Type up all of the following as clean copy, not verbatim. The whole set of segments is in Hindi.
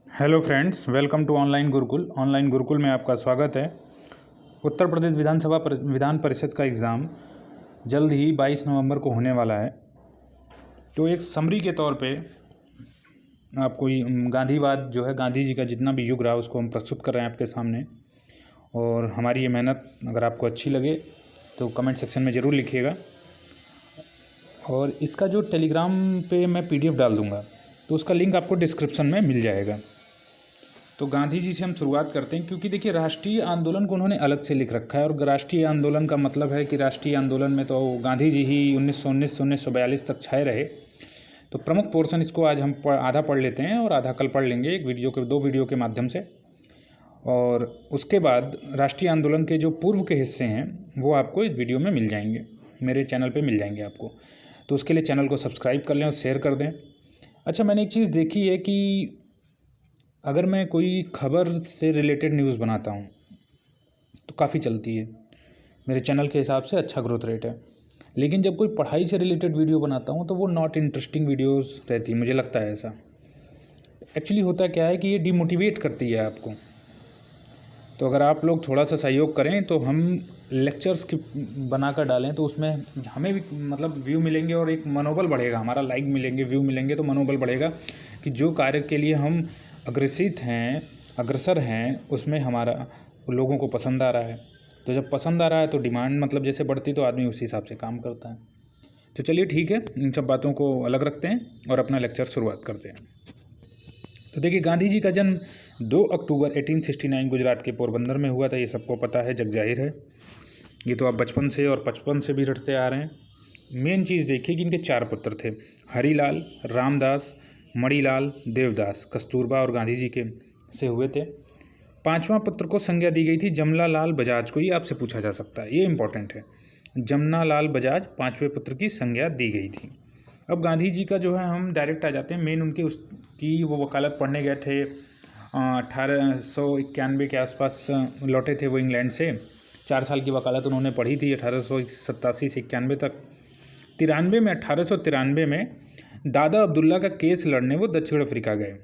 Hello friends, welcome to online Gurukul. Online Gurukul में आपका स्वागत है। उत्तर प्रदेश विधान परिषद का एग्ज़ाम जल्द ही 22 नवंबर को होने वाला है। तो एक समरी के तौर पे आपको गांधीवाद जो है, गांधी जी का जितना भी युग रहा उसको हम प्रस्तुत कर रहे हैं आपके सामने। और हमारी ये मेहनत अगर आपको अच्छी लगे तो कमेंट सेक्शन में ज़रूर लिखिएगा। और इसका जो टेलीग्राम पे मैं PDF डाल दूँगा, तो उसका लिंक आपको डिस्क्रिप्शन में मिल जाएगा। तो गांधी जी से हम शुरुआत करते हैं, क्योंकि देखिए राष्ट्रीय आंदोलन को उन्होंने अलग से लिख रखा है। और राष्ट्रीय आंदोलन का मतलब है कि राष्ट्रीय आंदोलन में तो गांधी जी ही 1919 से 1942 तक छाए रहे। तो प्रमुख पोर्शन इसको आज हम आधा पढ़ लेते हैं और आधा कल पढ़ लेंगे, दो वीडियो के माध्यम से। और उसके बाद राष्ट्रीय आंदोलन के जो पूर्व के हिस्से हैं वो आपको इस वीडियो में मिल जाएंगे, मेरे चैनल पे मिल जाएंगे आपको। तो उसके लिए चैनल को सब्सक्राइब कर लें और शेयर कर दें। अच्छा, मैंने एक चीज़ देखी है कि अगर मैं कोई खबर से रिलेटेड न्यूज़ बनाता हूँ तो काफ़ी चलती है, मेरे चैनल के हिसाब से अच्छा ग्रोथ रेट है। लेकिन जब कोई पढ़ाई से रिलेटेड वीडियो बनाता हूँ तो वो नॉट इंटरेस्टिंग वीडियोस रहती, मुझे लगता है ऐसा। एक्चुअली होता क्या है कि ये डिमोटिवेट करती है आपको। तो अगर आप लोग थोड़ा सा सहयोग करें तो हम लेक्चर्स की बना कर डालें, तो उसमें हमें भी मतलब व्यू मिलेंगे और एक मनोबल बढ़ेगा हमारा। लाइक मिलेंगे, व्यू मिलेंगे तो मनोबल बढ़ेगा कि जो कार्य के लिए हम अग्रसर हैं उसमें हमारा लोगों को पसंद आ रहा है। तो जब पसंद आ रहा है तो डिमांड मतलब जैसे बढ़ती, तो आदमी उसी हिसाब से काम करता है। तो चलिए ठीक है, इन सब बातों को अलग रखते हैं और अपना लेक्चर शुरुआत करते हैं। तो देखिए, गांधी जी का जन्म 2 अक्टूबर 1869 गुजरात के पोरबंदर में हुआ था। ये सबको पता है, जग जाहिर है। ये तो आप बचपन से और 55 से भी रटते आ रहे हैं। मेन चीज़ देखिए कि इनके 4 पुत्र थे, हरीलाल, रामदास, मणिलाल, देवदास, कस्तूरबा और गांधी जी के से हुए थे। 5वां पुत्र को संज्ञा दी गई थी जमना लाल बजाज को। ये आपसे पूछा जा सकता है, ये इंपॉर्टेंट है। जमना लाल बजाज 5वें पुत्र की संज्ञा दी गई थी। अब गांधी जी का जो है, हम डायरेक्ट आ जाते हैं मेन उनकी उसकी वो वकालत पढ़ने गए थे। 1891 के आसपास लौटे थे वो इंग्लैंड से। 4 साल की वकालत उन्होंने पढ़ी थी 1887 से 91 तक। 1893 में दादा अब्दुल्ला का केस लड़ने वो दक्षिण अफ्रीका गए।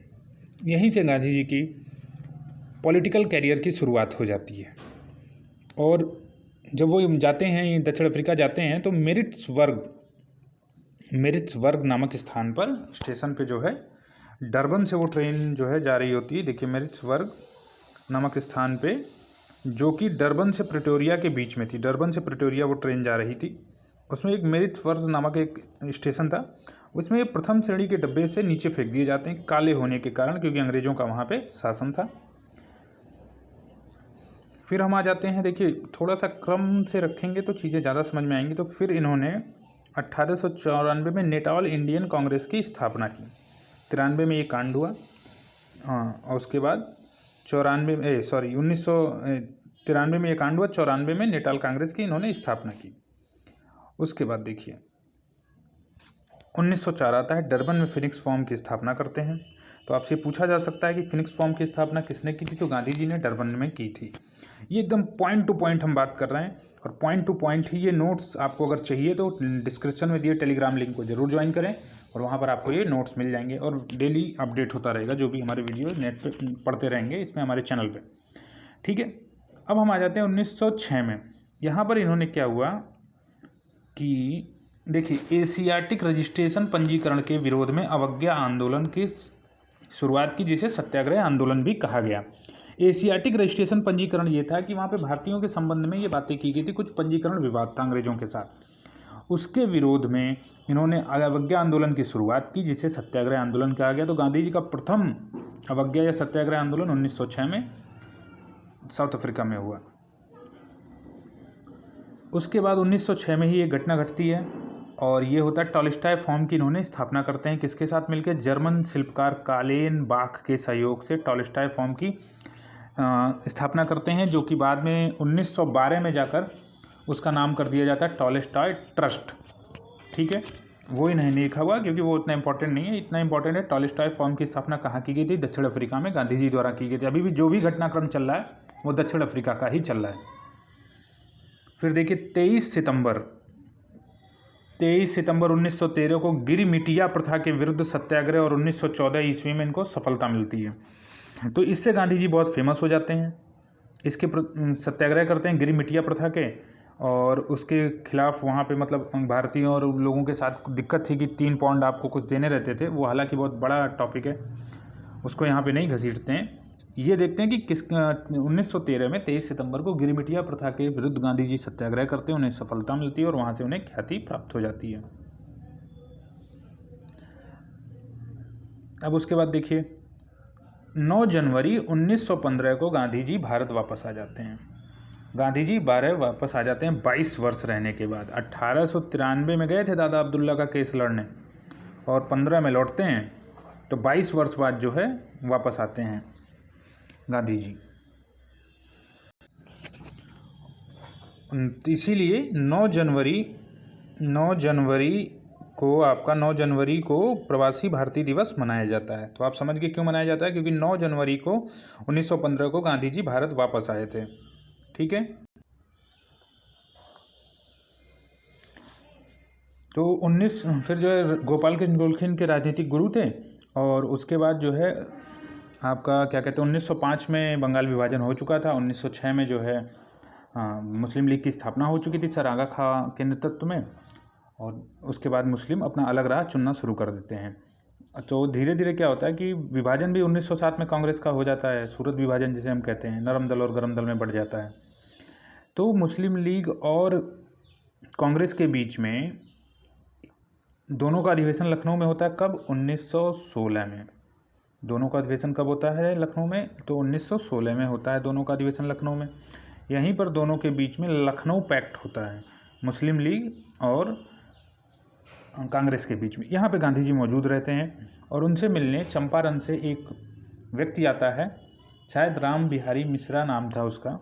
यहीं से गांधी जी की पॉलिटिकल कैरियर की शुरुआत हो जाती है। और जब वो जाते हैं, दक्षिण अफ्रीका जाते हैं, तो मेरिट्सबर्ग नामक स्थान पर स्टेशन पे जो है, डरबन से वो ट्रेन जो है जा रही होती है। देखिए, मेरिट्सबर्ग नामक स्थान पे, जो कि डरबन से प्रिटोरिया के बीच में थी। डरबन से प्रिटोरिया वो ट्रेन जा रही थी। उसमें एक मेरिट्सबर्ग नामक एक स्टेशन था। उसमें प्रथम श्रेणी के डब्बे से नीचे फेंक दिए जाते हैं, काले होने के कारण, क्योंकि अंग्रेज़ों का वहाँ पे शासन था। फिर हम आ जाते हैं, देखिए थोड़ा सा क्रम से रखेंगे तो चीज़ें ज़्यादा समझ में आएंगी। तो फिर इन्होंने 1894 में नेटाल इंडियन कांग्रेस की स्थापना की। 93 में ये कांड हुआ। और उसके बाद 1993 में ये कांड हुआ। 94 में नेटाल कांग्रेस की इन्होंने स्थापना की। उसके बाद देखिए 1904 आता है, डरबन में फिनिक्स फॉर्म की स्थापना करते हैं। तो आपसे पूछा जा सकता है कि फिनिक्स फॉर्म की स्थापना किसने की थी? तो गांधी जी ने डरबन में की थी। ये एकदम पॉइंट टू पॉइंट हम बात कर रहे हैं, और पॉइंट टू पॉइंट ही ये नोट्स आपको अगर चाहिए तो डिस्क्रिप्शन में दिए टेलीग्राम लिंक को जरूर ज्वाइन करें, और वहाँ पर आपको ये नोट्स मिल जाएंगे। और डेली अपडेट होता रहेगा, जो भी हमारे वीडियो नेट पर पढ़ते रहेंगे इसमें हमारे चैनल पर। ठीक है, अब हम आ जाते हैं 1906 में। यहाँ पर इन्होंने क्या हुआ कि देखिए, एशियाटिक रजिस्ट्रेशन पंजीकरण के विरोध में अवज्ञा आंदोलन की शुरुआत की, जिसे सत्याग्रह आंदोलन भी कहा गया। एशियाटिक रजिस्ट्रेशन पंजीकरण ये था कि वहाँ पे भारतीयों के संबंध में ये बातें की गई थी, कुछ पंजीकरण विवाद था अंग्रेजों के साथ। उसके विरोध में इन्होंने अवज्ञा आंदोलन की शुरुआत की, जिसे सत्याग्रह आंदोलन कहा गया। तो गांधी जी का प्रथम अवज्ञा या सत्याग्रह आंदोलन 1906 में साउथ अफ्रीका में हुआ। उसके बाद 1906 में ही एक घटना घटती है, और ये होता है टॉलस्टॉय फॉर्म की इन्होंने स्थापना करते हैं। किसके साथ मिलकर? जर्मन शिल्पकार कालेन बाख के सहयोग से टॉलस्टॉय फॉर्म की स्थापना करते हैं, जो कि बाद में 1912 में जाकर उसका नाम कर दिया जाता है टॉलस्टॉय ट्रस्ट। ठीक है, वो ही नहीं लिखा हुआ क्योंकि वो उतना इंपॉर्टेंट नहीं है। इतना इंपॉर्टेंट है टॉलस्टॉय फॉर्म की स्थापना कहाँ की गई थी? दक्षिण अफ्रीका में गांधी जी द्वारा की गई थी। अभी भी जो भी घटनाक्रम चल रहा है वो दक्षिण अफ्रीका का ही चल रहा है। फिर देखिए 23 सितंबर 1913 को गिरिमिटिया प्रथा के विरुद्ध सत्याग्रह, और 1914 ईस्वी में इनको सफलता मिलती है। तो इससे गांधी जी बहुत फेमस हो जाते हैं। इसके सत्याग्रह करते हैं गिरिमिटिया प्रथा के, और उसके खिलाफ वहाँ पे मतलब भारतीयों और लोगों के साथ दिक्कत थी कि 3 पाउंड आपको कुछ देने रहते थे। वो हालांकि बहुत बड़ा टॉपिक है, उसको यहाँ पे नहीं घसीटते हैं। ये देखते हैं कि 1913 में 23 सितंबर को गिरिमिटिया प्रथा के विरुद्ध गांधी जी सत्याग्रह करते हैं, उन्हें सफलता मिलती है और वहाँ से उन्हें ख्याति प्राप्त हो जाती है। अब उसके बाद देखिए 9 जनवरी 1915 को गांधी जी भारत वापस आ जाते हैं। गांधी जी 12 वापस आ जाते हैं 22 वर्ष रहने के बाद। 1893 में गए थे दादा अब्दुल्ला का केस लड़ने और 15 में लौटते हैं, तो 22 वर्ष बाद जो है वापस आते हैं गांधी जी। इसीलिए 9 जनवरी को प्रवासी भारतीय दिवस मनाया जाता है। तो आप समझ गए क्यों मनाया जाता है, क्योंकि 9 जनवरी को 1915 को गांधी जी भारत वापस आए थे। ठीक है, तो फिर जो है गोपाल कृष्ण गोखले के राजनीतिक गुरु थे, और उसके बाद जो है आपका क्या कहते हैं 1905 में बंगाल विभाजन हो चुका था। 1906 में जो है मुस्लिम लीग की स्थापना हो चुकी थी सर आगा खां के नेतृत्व में, और उसके बाद मुस्लिम अपना अलग राह चुनना शुरू कर देते हैं। तो धीरे धीरे क्या होता है कि विभाजन भी 1907 में कांग्रेस का हो जाता है, सूरत विभाजन जिसे हम कहते हैं, नरम दल और गरम दल में बढ़ जाता है। तो मुस्लिम लीग और कांग्रेस के बीच में दोनों का अधिवेशन लखनऊ में होता है। कब? 1916 में। दोनों का अधिवेशन कब होता है लखनऊ में? तो 1916 में होता है दोनों का अधिवेशन लखनऊ में। यहीं पर दोनों के बीच में लखनऊ पैक्ट होता है, मुस्लिम लीग और कांग्रेस के बीच में। यहाँ पे गांधी जी मौजूद रहते हैं और उनसे मिलने चंपारण से एक व्यक्ति आता है, शायद राम बिहारी मिश्रा नाम था उसका,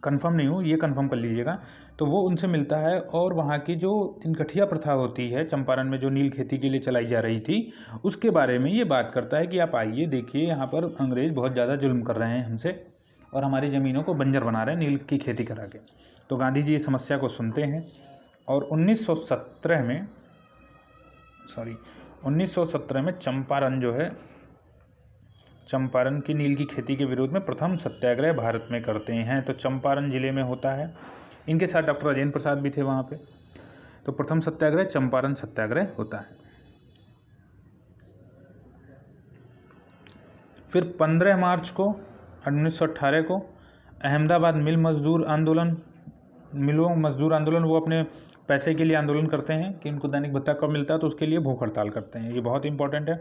कंफर्म नहीं हूँ, ये कंफर्म कर लीजिएगा। तो वो उनसे मिलता है और वहाँ की जो तिनकठिया प्रथा होती है चंपारण में, जो नील खेती के लिए चलाई जा रही थी, उसके बारे में ये बात करता है कि आप आइए देखिए, यहाँ पर अंग्रेज़ बहुत ज़्यादा जुल्म कर रहे हैं हमसे और हमारी ज़मीनों को बंजर बना रहे हैं नील की खेती करा के। तो गांधी जी इस समस्या को सुनते हैं और 1917 में चंपारण जो है, चंपारण की नील की खेती के विरोध में प्रथम सत्याग्रह भारत में करते हैं। तो चंपारण जिले में होता है। इनके साथ डॉक्टर राजेंद्र प्रसाद भी थे वहाँ पे। तो प्रथम सत्याग्रह चंपारण सत्याग्रह होता है। फिर 15 मार्च को 1918 को अहमदाबाद मिलों मजदूर आंदोलन, वो अपने पैसे के लिए आंदोलन करते हैं कि इनको दैनिक भत्ता कब मिलता है, तो उसके लिए भूख हड़ताल करते हैं। ये बहुत इंपॉर्टेंट है।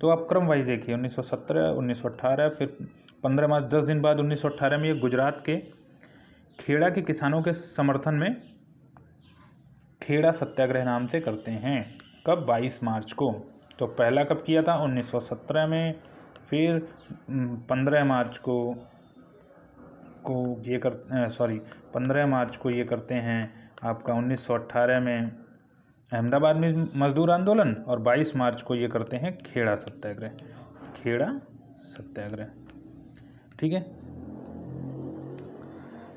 तो आप क्रम वाइज देखिए 1917, 1918, फिर 15 मार्च, 10 दिन बाद 1918 में ये गुजरात के खेड़ा के किसानों के समर्थन में खेड़ा सत्याग्रह नाम से करते हैं। कब? 22 मार्च को। तो पहला कब किया था? 1917 में। फिर 15 मार्च को ये 15 मार्च को ये करते हैं आपका 1918 में अहमदाबाद में मजदूर आंदोलन, और 22 मार्च को ये करते हैं खेड़ा सत्याग्रह। ठीक है,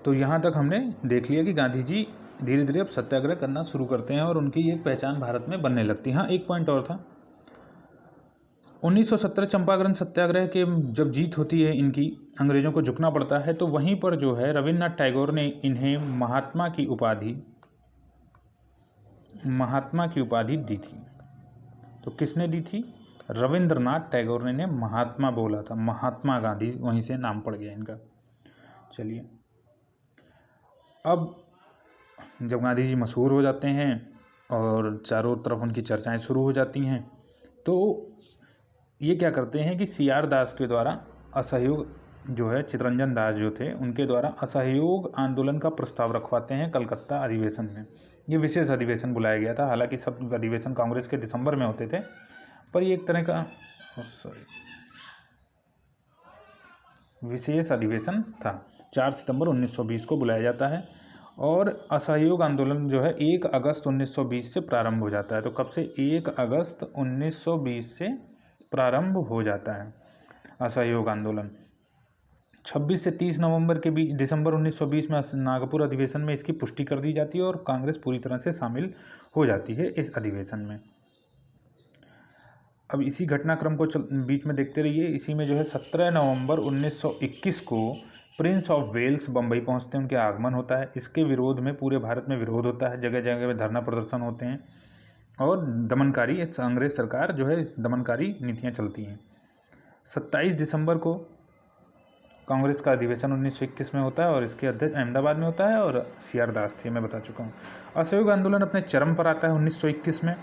तो यहाँ तक हमने देख लिया कि गांधी जी धीरे धीरे अब सत्याग्रह करना शुरू करते हैं और उनकी एक पहचान भारत में बनने लगती है। हाँ, एक पॉइंट और था, 1917 चंपारण सत्याग्रह के जब जीत होती है इनकी, अंग्रेज़ों को झुकना पड़ता है, तो वहीं पर जो है रविन्द्रनाथ टैगोर ने इन्हें महात्मा की उपाधि दी थी। तो किसने दी थी? रविन्द्रनाथ टैगोर ने महात्मा बोला था, महात्मा गांधी, वहीं से नाम पड़ गया इनका। चलिए, अब जब गांधी जी मशहूर हो जाते हैं और चारों तरफ उनकी चर्चाएं शुरू हो जाती हैं, तो ये क्या करते हैं कि CR दास के द्वारा असहयोग जो है, चितरंजन दास जो थे, उनके द्वारा असहयोग आंदोलन का प्रस्ताव रखवाते हैं कलकत्ता अधिवेशन में। ये विशेष अधिवेशन बुलाया गया था। हालांकि सब अधिवेशन कांग्रेस के दिसंबर में होते थे, पर ये एक तरह का विशेष अधिवेशन था। 4 सितंबर 1920 को बुलाया जाता है और असहयोग आंदोलन जो है 1 अगस्त 1920 से प्रारंभ हो जाता है। तो कब से? 1 अगस्त 1920 से प्रारंभ हो जाता है असहयोग आंदोलन। 26 से 30 नवंबर के बीच दिसंबर 1920 में नागपुर अधिवेशन में इसकी पुष्टि कर दी जाती है और कांग्रेस पूरी तरह से शामिल हो जाती है इस अधिवेशन में। अब इसी घटनाक्रम को बीच में देखते रहिए। इसी में जो है 17 नवंबर 1921 को प्रिंस ऑफ वेल्स बम्बई पहुंचते हैं, उनके आगमन होता है। इसके विरोध में पूरे भारत में विरोध होता है, जगह जगह पे धरना प्रदर्शन होते हैं और दमनकारी अंग्रेज सरकार जो है दमनकारी नीतियाँ चलती हैं। 27 दिसंबर को कांग्रेस का अधिवेशन 1921 में होता है और इसके अध्यक्ष अहमदाबाद में होता है और CR दास थे, मैं बता चुका हूँ। असहयोग आंदोलन अपने चरम पर आता है 1921 में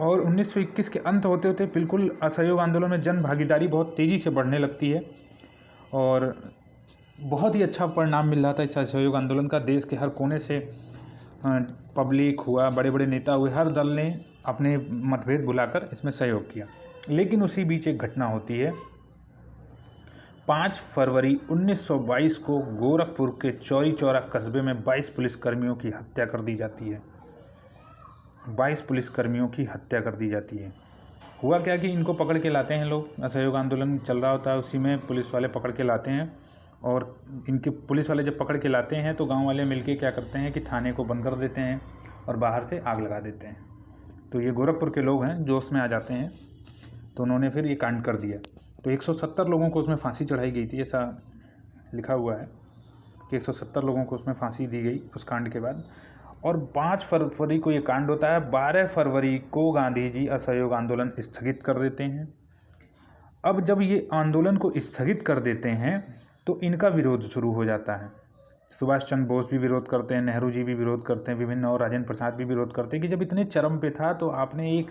और 1921 के अंत होते होते बिल्कुल असहयोग आंदोलन में जन भागीदारी बहुत तेज़ी से बढ़ने लगती है और बहुत ही अच्छा परिणाम मिल रहा था इस असहयोग आंदोलन का। देश के हर कोने से पब्लिक हुआ, बड़े बड़े नेता हुए, हर दल ने अपने मतभेद भुलाकर इसमें सहयोग किया। लेकिन उसी बीच एक घटना होती है। 5 फरवरी 1922 को गोरखपुर के चौरी चौरा कस्बे में 22 पुलिसकर्मियों की हत्या कर दी जाती है। 22 पुलिसकर्मियों की हत्या कर दी जाती है। हुआ क्या कि इनको पकड़ के लाते हैं लोग, असहयोग आंदोलन चल रहा होता है, उसी में पुलिस वाले पकड़ के लाते हैं और इनके पुलिस वाले जब पकड़ के लाते हैं तो गांव वाले मिलके क्या करते हैं कि थाने को बंद कर देते हैं और बाहर से आग लगा देते हैं। तो ये गोरखपुर के लोग हैं, जोश में आ जाते हैं, तो उन्होंने फिर ये कांड कर दिया। तो 170 लोगों को उसमें फांसी चढ़ाई गई थी, ऐसा लिखा हुआ है कि 170 लोगों को उसमें फांसी दी गई उस कांड के बाद। और 5 फरवरी को ये कांड होता है। 12 फरवरी को गांधी जी असहयोग आंदोलन स्थगित कर देते हैं। अब जब ये आंदोलन को स्थगित कर देते हैं तो इनका विरोध शुरू हो जाता है। सुभाष चंद्र बोस भी विरोध करते हैं, नेहरू जी भी विरोध करते हैं, विभिन्न और राजेंद्र प्रसाद भी विरोध करते हैं कि जब इतने चरम पे था तो आपने एक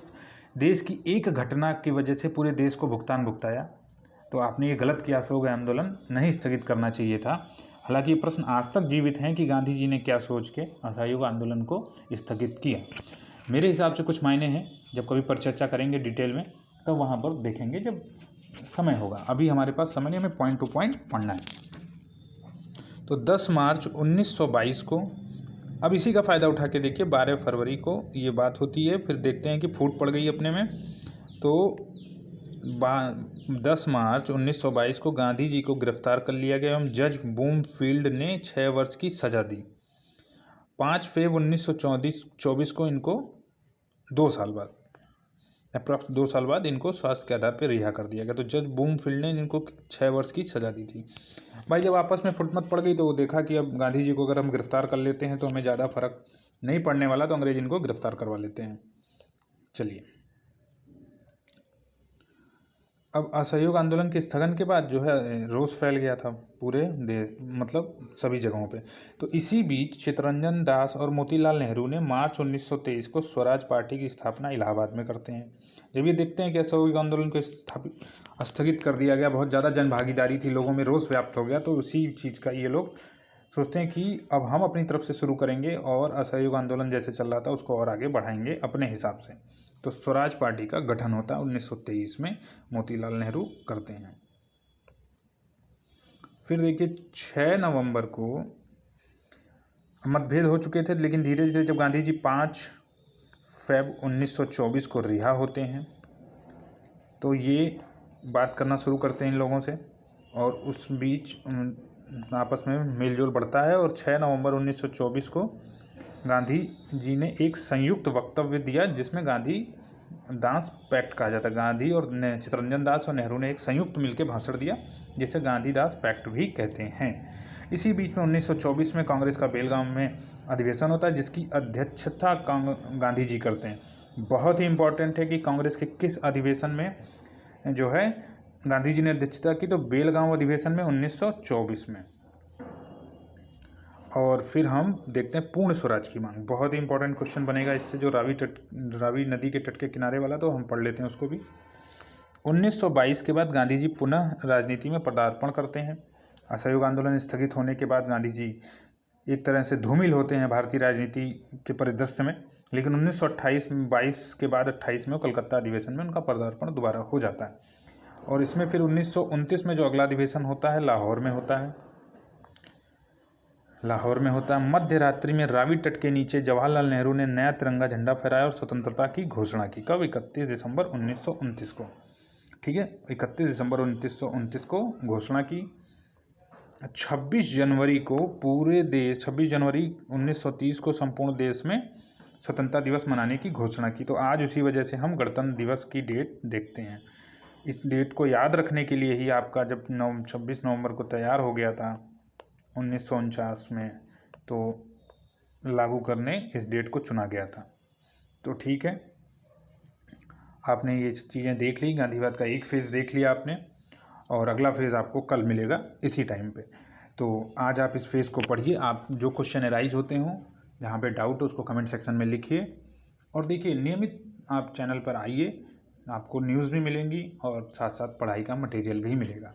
देश की एक घटना की वजह से पूरे देश को भुगतान भुगताया, तो आपने ये गलत किया। असहयोग आंदोलन नहीं स्थगित करना चाहिए था। हालांकि ये प्रश्न आज तक जीवित हैं कि गांधी जी ने क्या सोच के असहयोग आंदोलन को स्थगित किया। मेरे हिसाब से कुछ मायने हैं, जब कभी पर चर्चा करेंगे डिटेल में तब तो वहाँ पर देखेंगे जब समय होगा। अभी हमारे पास समय नहीं, हमें पॉइंट टू पॉइंट पढ़ना है। तो 10 मार्च 1922 को, अब इसी का फ़ायदा उठा के देखिए, 12 फरवरी को ये बात होती है, फिर देखते हैं कि फूट पड़ गई अपने में। तो 10 मार्च 1922 को गांधी जी को गिरफ्तार कर लिया गया एवं जज बूमफील्ड ने 6 वर्ष की सज़ा दी। 5 फरवरी 1924 को इनको 2 साल बाद, अप्रॉक्स 2 साल बाद इनको स्वास्थ्य के आधार पर रिहा कर दिया गया। तो जज बूमफील्ड ने इनको 6 वर्ष की सज़ा दी थी। भाई जब आपस में फुटमत पड़ गई तो वो देखा कि अब गांधी जी को अगर हम गिरफ्तार कर लेते हैं तो हमें ज़्यादा फर्क नहीं पड़ने वाला, तो अंग्रेज इनको गिरफ्तार करवा लेते हैं। चलिए, अब असहयोग आंदोलन के स्थगन के बाद जो है रोष फैल गया था पूरे मतलब सभी जगहों पे। तो इसी बीच चित्तरंजन दास और मोतीलाल नेहरू ने मार्च 1923 को स्वराज पार्टी की स्थापना इलाहाबाद में करते हैं। जब ये देखते हैं कि असहयोग आंदोलन को स्थगित कर दिया गया, बहुत ज़्यादा जन भागीदारी थी, लोगों में रोष व्याप्त हो गया, तो उसी चीज़ का ये लोग सोचते हैं कि अब हम अपनी तरफ से शुरू करेंगे और असहयोग आंदोलन जैसे चल रहा था उसको और आगे बढ़ाएंगे अपने हिसाब से। तो स्वराज पार्टी का गठन होता है 1923 में, मोतीलाल नेहरू करते हैं। फिर देखिए 6 नवंबर को मतभेद हो चुके थे, लेकिन धीरे धीरे जब गांधी जी 5 फरवरी 1924 को रिहा होते हैं तो ये बात करना शुरू करते हैं इन लोगों से और उस बीच आपस में मेलजोल बढ़ता है। और 6 नवंबर 1924 को गांधी जी ने एक संयुक्त वक्तव्य दिया जिसमें गांधी दास पैक्ट कहा जाता है। गांधी और चित्तरंजन दास और नेहरू ने एक संयुक्त मिलकर भाषण दिया जिसे गांधी दास पैक्ट भी कहते हैं। इसी बीच में 1924 में कांग्रेस का बेलगाम में अधिवेशन होता है जिसकी अध्यक्षता गांधी जी करते हैं। बहुत ही इंपॉर्टेंट है कि कांग्रेस के किस अधिवेशन में जो है गांधी जी ने अध्यक्षता की, तो बेलगांव अधिवेशन में 1924 में। और फिर हम देखते हैं पूर्ण स्वराज की मांग। बहुत ही इंपॉर्टेंट क्वेश्चन बनेगा इससे, जो रावी नदी के तट के किनारे वाला, तो हम पढ़ लेते हैं उसको भी। 1922 के बाद गांधी जी पुनः राजनीति में पदार्पण करते हैं। असहयोग आंदोलन स्थगित होने के बाद गांधी जी एक तरह से धूमिल होते हैं भारतीय राजनीति के परिदृश्य में, लेकिन 1922 के बाद 28 में कलकत्ता अधिवेशन में उनका पदार्पण दोबारा हो जाता है। और इसमें फिर 1929 में जो अगला अधिवेशन होता है लाहौर में होता है। मध्य रात्रि में रावी तट के नीचे जवाहरलाल नेहरू ने नया तिरंगा झंडा फहराया और स्वतंत्रता की घोषणा की। कब? 31 दिसंबर 1929 को। ठीक है, 31 दिसंबर 1929 को घोषणा की। 26 जनवरी 1930 को संपूर्ण देश में स्वतंत्रता दिवस मनाने की घोषणा की। तो आज उसी वजह से हम गणतंत्र दिवस की डेट देखते हैं। इस डेट को याद रखने के लिए ही आपका जब 26 नवंबर को तैयार हो गया था 1949 में, तो लागू करने इस डेट को चुना गया था। तो ठीक है, आपने ये चीज़ें देख ली, गांधीवाद का एक फेज़ देख लिया आपने, और अगला फेज़ आपको कल मिलेगा इसी टाइम पे। तो आज आप इस फेज़ को पढ़िए। आप जो क्वेश्चन एराइज होते हों, जहाँ पे डाउट हो, उसको कमेंट सेक्शन में लिखिए। और देखिए, नियमित आप चैनल पर आइए, आपको न्यूज़ भी मिलेंगी और साथ साथ पढ़ाई का मटेरियल भी मिलेगा।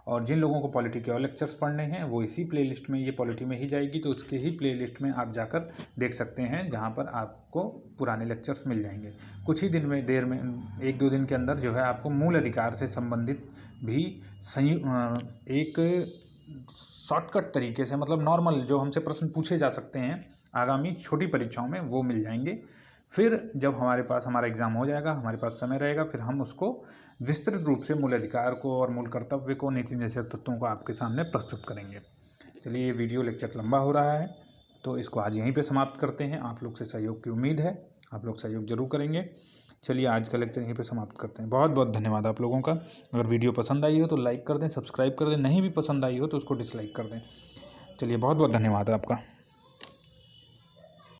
और जिन लोगों को पॉलिटी के और लेक्चर्स पढ़ने हैं वो इसी प्लेलिस्ट में, ये पॉलिटी में ही जाएगी, तो उसके ही प्लेलिस्ट में आप जाकर देख सकते हैं, जहाँ पर आपको पुराने लेक्चर्स मिल जाएंगे। कुछ ही दिन में, देर में, 1-2 दिन के अंदर जो है आपको मूल अधिकार से संबंधित भी एक शॉर्टकट तरीके से, मतलब नॉर्मल जो हमसे प्रश्न पूछे जा सकते हैं आगामी छोटी परीक्षाओं में, वो मिल जाएंगे। फिर जब हमारे पास हमारा एग्ज़ाम हो जाएगा, हमारे पास समय रहेगा, फिर हम उसको विस्तृत रूप से मूल अधिकार को और मूल कर्तव्य को, नीति जैसे तत्वों को आपके सामने प्रस्तुत करेंगे। चलिए, ये वीडियो लेक्चर लंबा हो रहा है, तो इसको आज यहीं पे समाप्त करते हैं। आप लोग से सहयोग की उम्मीद है, आप लोग सहयोग जरूर करेंगे। चलिए, आज का लेक्चर यहीं पे समाप्त करते हैं। बहुत बहुत धन्यवाद आप लोगों का। अगर वीडियो पसंद आई हो तो लाइक कर दें, सब्सक्राइब कर दें, नहीं भी पसंद आई हो तो उसको डिसलाइक कर दें। चलिए, बहुत बहुत धन्यवाद आपका।